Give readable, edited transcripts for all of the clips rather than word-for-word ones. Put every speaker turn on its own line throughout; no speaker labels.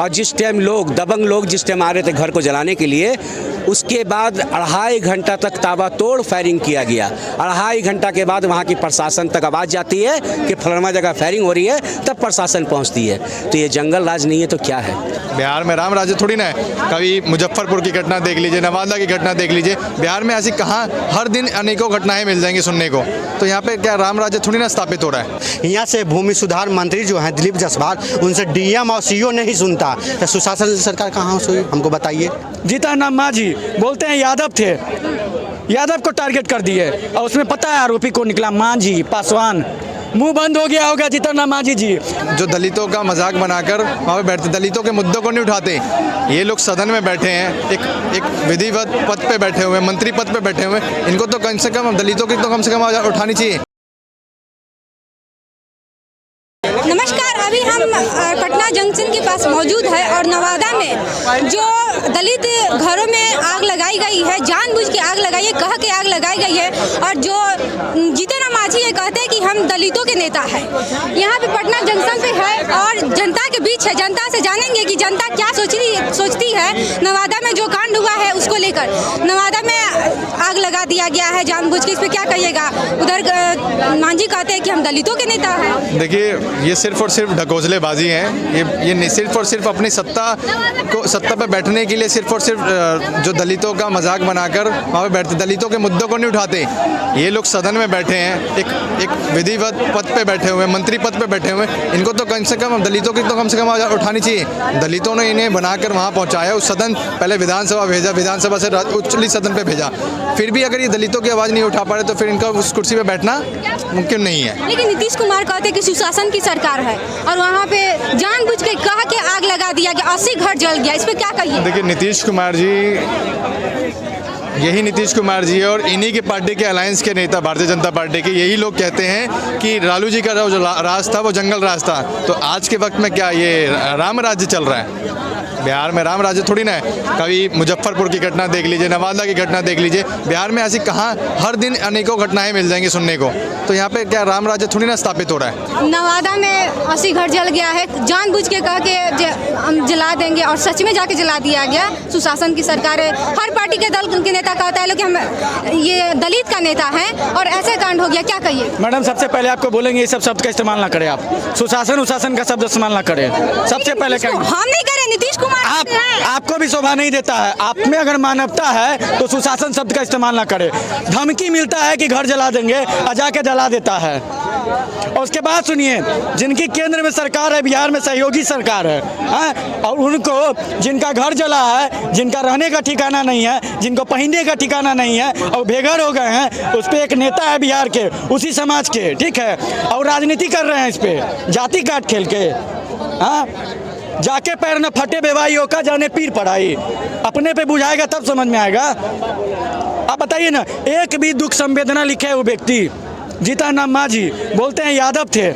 और जिस टाइम लोग दबंग लोग जिस टाइम आ रहे थे घर को जलाने के लिए, उसके बाद 2.5 घंटा तक ताबड़तोड़ फायरिंग किया गया। 2.5 घंटा के बाद वहाँ की प्रशासन तक आवाज़ जाती है कि फलाना जगह फायरिंग हो रही है, तब प्रशासन पहुँचती है। तो ये जंगल राज नहीं है तो क्या है?
बिहार में राम राज्य थोड़ी ना है। कभी मुजफ्फरपुर की घटना देख लीजिए, नवादा की घटना देख लीजिए। बिहार में ऐसी कहाँ हर दिन अनेकों घटनाएं मिल जाएंगी सुनने को। तो यहाँ पे क्या राम राज्य थोड़ी ना स्थापित हो रहा है।
यहाँ से भूमि सुधार मंत्री जो हैं दिलीप जायसवाल, उनसे डीएम और सीओ नहीं सुनता, तो सुशासन सरकार कहाँ हुई हमको बताइए।
जीतन मांझी बोलते हैं यादव थे, यादव को टारगेट कर दिए और उसमें पता है आरोपी को निकला मांझी, पासवान। मुंह बंद हो गया होगा जीतन राम मांझी जी।
जो दलितों का मजाक बनाकर वहाँ पे बैठते, दलितों के मुद्दों को नहीं उठाते। ये लोग सदन में बैठे हैं, एक विधिवत पद पे बैठे हुए, मंत्री पद पे बैठे हुए, इनको तो कम से कम दलितों की तो कम से कम आवाज़ उठानी चाहिए।
नमस्कार, अभी हम पटना जंक्शन के पास मौजूद है और नवादा में जो दलित घरों में आग लगाई गई है, जानबूझ के आग लगाई है, कह के आग लगाई गई है। और जो जीतन राम मांझी ये कहते हैं कि हम दलितों के नेता हैं। यहाँ पे पटना जंक्शन पे है और जनता के बीच है। जनता से जानेंगे कि जनता क्या सोचती है नवादा में जो कांड हुआ है उसको लेकर। नवादा में आग लगा दिया गया है जानबूझ के, इस पर क्या कहिएगा? उधर मांझी कहते हैं कि हम दलितों के नेता हैं।
देखिए, ये सिर्फ और सिर्फ ढकोसलेबाजी है। ये सिर्फ और सिर्फ अपनी सत्ता पे बैठने के लिए सिर्फ और सिर्फ जो दलितों का मजाक बनाकर वहाँ पे बैठते, दलितों के मुद्दों को नहीं उठाते। ये लोग सदन में बैठे हैं, एक विधिवत पद पे बैठे हुए, मंत्री पद पे बैठे हुए, इनको तो कम से कम दलितों की तो कम से कम आवाज़ उठानी चाहिए। दलितों ने इन्हें बनाकर वहाँ पहुँचाया, उस सदन पहले विधानसभा भेजा, विधानसभा से उच्चतम सदन पे भेजा। फिर भी अगर ये दलितों की आवाज़ नहीं उठा पा रहे तो फिर इनका उस कुर्सी पे बैठना मुमकिन नहीं है।
लेकिन नीतीश कुमार कहते हैं कि सुशासन की सरकार है और वहाँ पे जानबूझ के कह के आग लगा दिया गया, 80 घर जल गया, इस पे क्या कहिए? देखिए,
नीतीश कुमार जी, यही नीतीश कुमार जी और इन्हीं की पार्टी के अलायंस के नेता भारतीय जनता पार्टी के यही लोग कहते हैं कि लालू जी का जो राज था वो जंगल राज था। तो आज के वक्त में क्या ये राम राज्य चल रहा है? बिहार में राम राज्य थोड़ी ना है। कभी मुजफ्फरपुर की घटना देख लीजिए, नवादा की घटना देख लीजिए। बिहार में ऐसी कहाँ हर दिन अनेकों घटनाएं मिल जाएंगी सुनने को। तो यहाँ पे क्या राम राज्य थोड़ी ना स्थापित हो रहा है।
नवादा में 80 घर जल गया है, जानबूझ के कह के हम जला देंगे और सच में जाके जला दिया गया। सुशासन की सरकार है। हर पार्टी के दल के नेता कहता है कि हम ये दलित का नेता हैं और ऐसे कांड हो गया, क्या कहिए?
मैडम, सबसे पहले आपको बोलेंगे ये सब शब्द का इस्तेमाल ना करें। आप सुशासन का शब्द इस्तेमाल ना करें। सबसे पहले
हम नहीं करें, नीतीश कुमार
आपको भी शोभा नहीं देता है। आप में अगर मानवता है तो सुशासन शब्द का इस्तेमाल ना करें। धमकी मिलता है कि घर जला देंगे और जाके जला देता है। और उसके बाद सुनिए, जिनकी केंद्र में सरकार है, बिहार में सहयोगी सरकार है, और उनको जिनका घर जला है, जिनका रहने का ठिकाना नहीं है, जिनको पहनने का ठिकाना नहीं है और बेघर हो गए हैं, उस पर एक नेता है बिहार के, उसी समाज के, ठीक है, और राजनीति कर रहे हैं इस पर जाति काट खेल के। जाके पैर न फटे बेवाइयों का, जाने पीर पढ़ाई। अपने पे बुझाएगा तब समझ में आएगा। आप बताइए ना, एक भी दुख संवेदना लिखे है वो व्यक्ति। जीतन राम मांझी बोलते हैं यादव थे,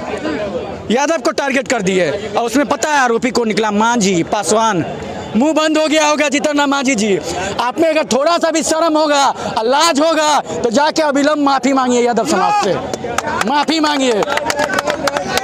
यादव को टारगेट कर दिए और उसमें पता है आरोपी को निकला मांझी, पासवान। मुंह बंद हो गया होगा जीतन राम मांझी जी। आप में अगर थोड़ा सा भी शर्म होगा, लाज होगा, तो जाके अविलंब माफी मांगिए यादव समाज से, माफी मांगिए।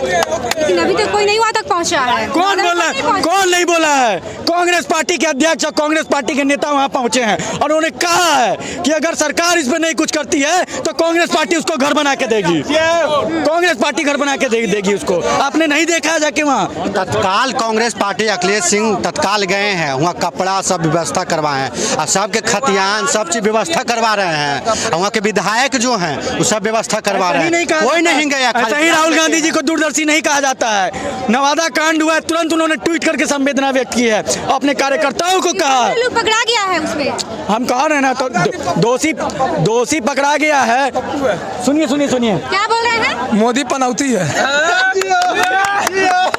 लेकिन अभी तक कोई नहीं वहाँ तक पहुँचा है।
कौन बोला है? कौन नहीं बोला है? कांग्रेस पार्टी के अध्यक्ष और कांग्रेस पार्टी के नेता वहाँ पहुँचे हैं और उन्होंने कहा है कि अगर सरकार इस पर नहीं कुछ करती है तो कांग्रेस पार्टी उसको घर बना के देगी। कांग्रेस पार्टी घर बना के देगी उसको। आपने नहीं देखा जाके वहाँ?
तत्काल कांग्रेस पार्टी अखिलेश सिंह तत्काल गए हैं, वहाँ कपड़ा सब व्यवस्था करवाए हैं और सबके खतियान सब चीज व्यवस्था करवा रहे हैं। वहाँ के विधायक जो हैं वो सब व्यवस्था करवा रहे हैं। कोई नहीं गया।
ऐसा ही राहुल गांधी जी को दूरदर्शी नहीं कहा जाता है। नवादा कांड हुआ है, तुरंत उन्होंने ट्वीट करके संवेदना व्यक्त की है, अपने कार्यकर्ताओं को कहा।
पकड़ा गया है उसमें, हम
कह रहे हैं ना, तो दोषी पकड़ा गया है। सुनिए
क्या बोल रहे हैं?
मोदी पनौती है।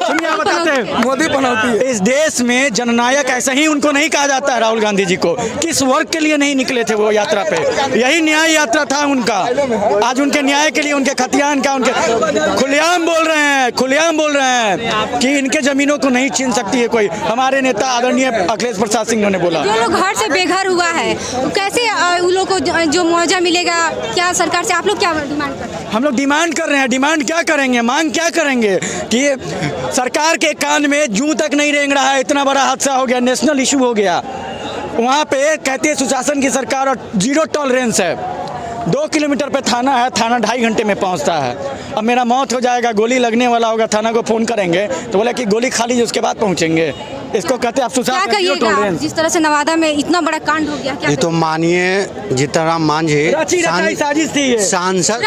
सुनिए, बताते हैं,
मोदी पनौती है।
इस देश में जननायक ऐसे ही उनको नहीं कहा जाता है। राहुल गांधी जी को किस वर्ग के लिए नहीं निकले थे वो यात्रा पे? यही न्याय यात्रा था उनका। आज उनके न्याय के लिए, उनके खतियान का, उनके खुलेआम बोल रहे हैं कि इनके जमीनों को नहीं छीन सकती है कोई। हमारे नेता आदरणीय अखिलेश प्रसाद सिंह ने बोला।
जो लोग घर से बेघर हुआ है, कैसे उन लोग को जो मुआवजा मिलेगा, क्या सरकार से आप लोग क्या डिमांड कर रहे हैं?
हम लोग डिमांड कर रहे हैं। डिमांड क्या करेंगे, मांग क्या करेंगे कि सरकार के कान में जूं तक नहीं रेंग रहा है, इतना बड़ा हादसा हो गया, नेशनल इशू हो गया। वहाँ पे कहते हैं सुशासन की सरकार और जीरो टॉलरेंस है। 2 किलोमीटर पे थाना है, थाना 2.5 घंटे में पहुँचता है। अब मेरा मौत हो जाएगा, गोली लगने वाला होगा, थाना को फ़ोन करेंगे तो बोला कि गोली खा लीजिए उसके बाद पहुँचेंगे। इसको कहते हैं आप
क्या
सुशासन, जीरो
कहिएगा आप?
टॉलरेंस।
जिस तरह से नवादा में इतना बड़ा कांड हो गया, क्या
ये तो मानिए जीतनराम मांझी
रची रचाई साजिश थी ये।
सांसद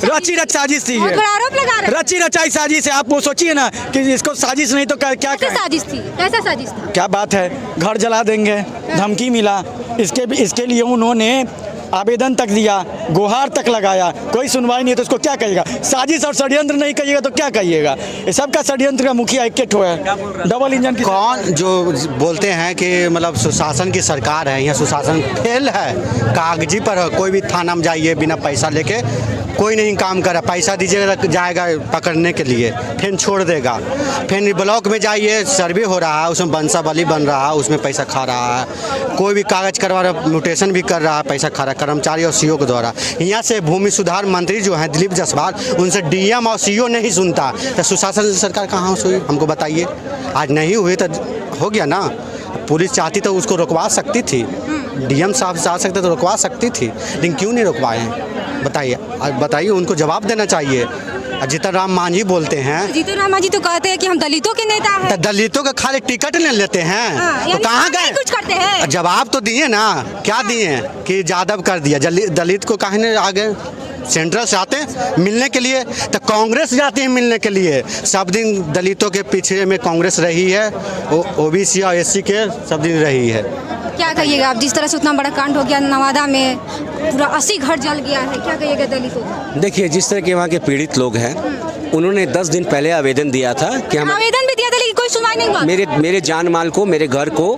रची रच साजिश थी
बहुत
ये।
बड़ा आरोप लगा रहे हैं।
रची रचाई साजिश है। आप वो सोचिए ना कि इसको साजिश नहीं तो क्या
कैसे
कहें?
साजिश थी? कैसा साजिश था?
क्या बात है, घर जला देंगे, धमकी मिला। इसके लिए उन्होंने आवेदन तक दिया, गुहार तक लगाया, कोई सुनवाई नहीं है, तो इसको क्या कहिएगा? साजिश और षड्यंत्र नहीं कहिएगा तो क्या कहिएगा? ये सबका षड्यंत्र का मुखिया एक ठो है, डबल इंजन की।
कौन जो बोलते हैं कि मतलब सुशासन की सरकार है, यहाँ सुशासन फेल है, कागजी पर है। कोई भी थाना में जाइए बिना पैसा लेके कोई नहीं काम कर रहा, पैसा दीजिएगा जाएगा पकड़ने के लिए, फिर छोड़ देगा। फिर ब्लॉक में जाइए, सर्वे हो रहा है, उसमें बंसाबली बन रहा है, उसमें पैसा खा रहा है। कोई भी कागज करवा रहा, म्यूटेशन भी कर रहा है, पैसा खा रहा है कर्मचारी और सीओ के द्वारा। यहाँ से भूमि सुधार मंत्री जो हैं दिलीप जायसवाल, उनसे डीएम और सीओ नहीं सुनता, तो सुशासन सरकार कहाँ हुई हमको बताइए। आज नहीं हुई तो हो गया ना। पुलिस चाहती तो उसको रुकवा सकती थी, डीएम साहब चाह सकते तो रुकवा सकती थी, लेकिन क्यों नहीं रुकवाए हैं बताइए, उनको जवाब देना चाहिए। जीतनराम मांझी बोलते हैं,
जीतनराम मांझी तो कहते हैं कि हम दलितों के नेता हैं।
तो दलितों का खाली टिकट ले लेते हैं, तो
यानी
कहाँ
नहीं
गए?
कुछ करते हैं।
जवाब तो दिए ना, क्या दिए कि यादव कर दिया, दलित को कहाँ ने आगे सेंट्रल से आते हैं मिलने के लिए, तो कांग्रेस जाते हैं मिलने के लिए। सब दिन दलितों के पीछे में कांग्रेस रही है, ओबीसी और एससी के सब दिन रही है।
क्या कहिएगा आप? जिस तरह से उतना बड़ा कांड हो गया नवादा में, पूरा 80 घर जल गया है, क्या कहिएगा दलितों को?
देखिए, जिस तरह के वहाँ के पीड़ित लोग हैं, उन्होंने 10 दिन पहले आवेदन दिया था कि हम
आवेदन भी दिया था लेकिन कोई सुनवाई नहीं हुआ।
मेरे जान माल को, मेरे घर को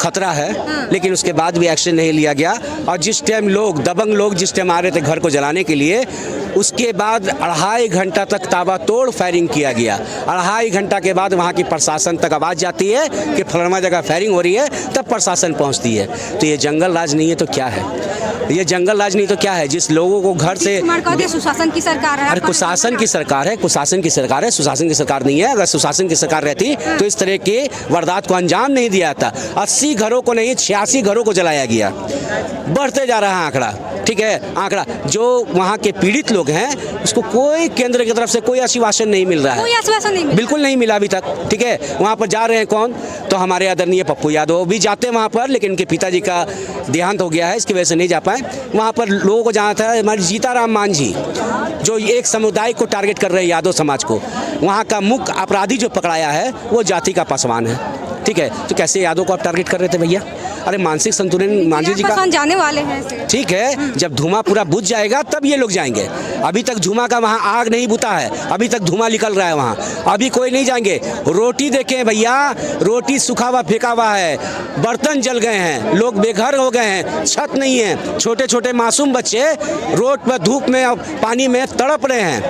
खतरा है, लेकिन उसके बाद भी एक्शन नहीं लिया गया। और जिस टाइम दबंग लोग जिस टाइम आ रहे थे घर को जलाने के लिए, उसके बाद 2.5 घंटा तक ताबड़तोड़ फायरिंग किया गया। 2.5 घंटा के बाद वहाँ की प्रशासन तक आवाज़ जाती है कि फलाना जगह फायरिंग हो रही है, तब प्रशासन पहुँचती है। तो ये जंगल राज नहीं है तो क्या है? ये जंगल राज नहीं तो क्या है? जिस लोगों को घर से
सुशासन की सरकार है।
अरे कुशासन की सरकार है, कुशासन की सरकार है, सुशासन की सरकार नहीं है। अगर सुशासन की सरकार रहती तो इस तरह के वारदात को अंजाम नहीं दिया था। 80 घरों को नहीं, 86 घरों को जलाया गया। बढ़ते जा रहा है आंकड़ा, ठीक है। आंकड़ा जो वहाँ के पीड़ित लोग हैं, उसको कोई केंद्र की तरफ से कोई आश्वासन नहीं मिल रहा है,
कोई आश्वासन नहीं मिला।
बिल्कुल नहीं मिला अभी तक, ठीक है। वहाँ पर जा रहे हैं कौन? तो हमारे आदरणीय पप्पू यादव भी जाते हैं वहाँ पर, लेकिन उनके पिताजी का देहांत हो गया है, इसकी वजह से नहीं जा पाए। वहाँ पर लोगों को जाना था। हमारे जीतनराम मांझी जो एक समुदाय को टारगेट कर रहे हैं, यादव समाज को, वहाँ का मुख्य अपराधी जो पकड़ाया है वो जाति का पासवान है, ठीक है। तो कैसे यादव को आप टारगेट कर रहे थे भैया? अरे मानसिक संतुलन मांझी जी का
जाने वाले हैं,
ठीक है। जब धुआं पूरा बुझ जाएगा तब ये लोग जाएंगे। अभी तक धुआं का वहाँ आग नहीं बुता है, अभी तक धुआं निकल रहा है वहाँ, अभी कोई नहीं जाएंगे। रोटी देखें भैया, रोटी सूखा हुआ फेंका हुआ है, बर्तन जल गए हैं, लोग बेघर हो गए हैं, छत नहीं है, छोटे छोटे मासूम बच्चे रोड पर धूप में और पानी में तड़प रहे हैं,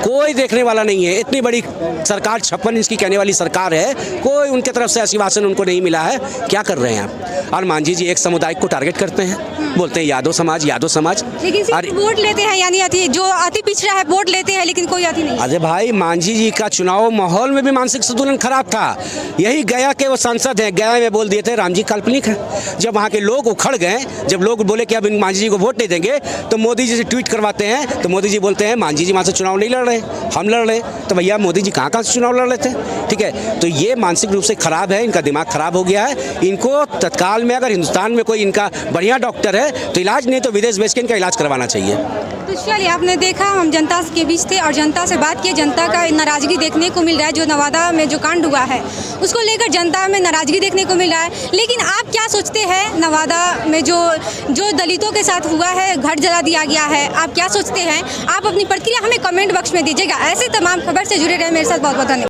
कोई देखने वाला नहीं है। इतनी बड़ी सरकार, 56 इंच की कहने वाली सरकार है, कोई उनके तरफ से आश्वासन उनको नहीं मिला है। क्या कर रहे हैं आप? और मांझी जी एक समुदाय को टारगेट करते हैं, बोलते हैं यादव समाज, यादव समाज,
लेकिन सिर्फ वोट लेते हैं, यानी जो अति पिछड़ा है वोट लेते हैं, लेकिन कोई अति नहीं।
अरे भाई, मांझी जी का चुनाव माहौल में भी मानसिक संतुलन खराब था। यही गया के वो सांसद हैं, गया में बोल दिए थे राम जी काल्पनिक है। जब वहाँ के लोग उखड़ गए, जब लोग बोले कि अब इन मांझी जी को वोट नहीं देंगे, तो मोदी जी से ट्वीट करवाते हैं, तो मोदी जी बोलते हैं मांझी जी वहाँ से चुनाव नहीं लड़ रहे, हम लड़ रहे। तो भैया मोदी जी कहाँ से चुनाव लड़ रहे थे, ठीक है। तो ये मानसिक रूप से खराब है, इनका दिमाग खराब हो गया है। इनको तत्काल में अगर हिंदुस्तान में कोई इनका बढ़िया डॉक्टर है तो इलाज नहीं तो विदेश भेज के इनका इलाज करवाना चाहिए।
तो चलिए, आपने देखा हम जनता के बीच थे और जनता से बात की। जनता का नाराजगी देखने को मिल रहा है, जो नवादा में जो कांड हुआ है उसको लेकर जनता में नाराजगी देखने को मिल रहा है। लेकिन आप क्या सोचते हैं, नवादा में जो दलितों के साथ हुआ है, घर जला दिया गया है, आप क्या सोचते हैं? आप अपनी प्रतिक्रिया हमें कमेंट बॉक्स में दीजिएगा। ऐसे तमाम खबर से जुड़े रहे मेरे साथ। बहुत बहुत धन्यवाद।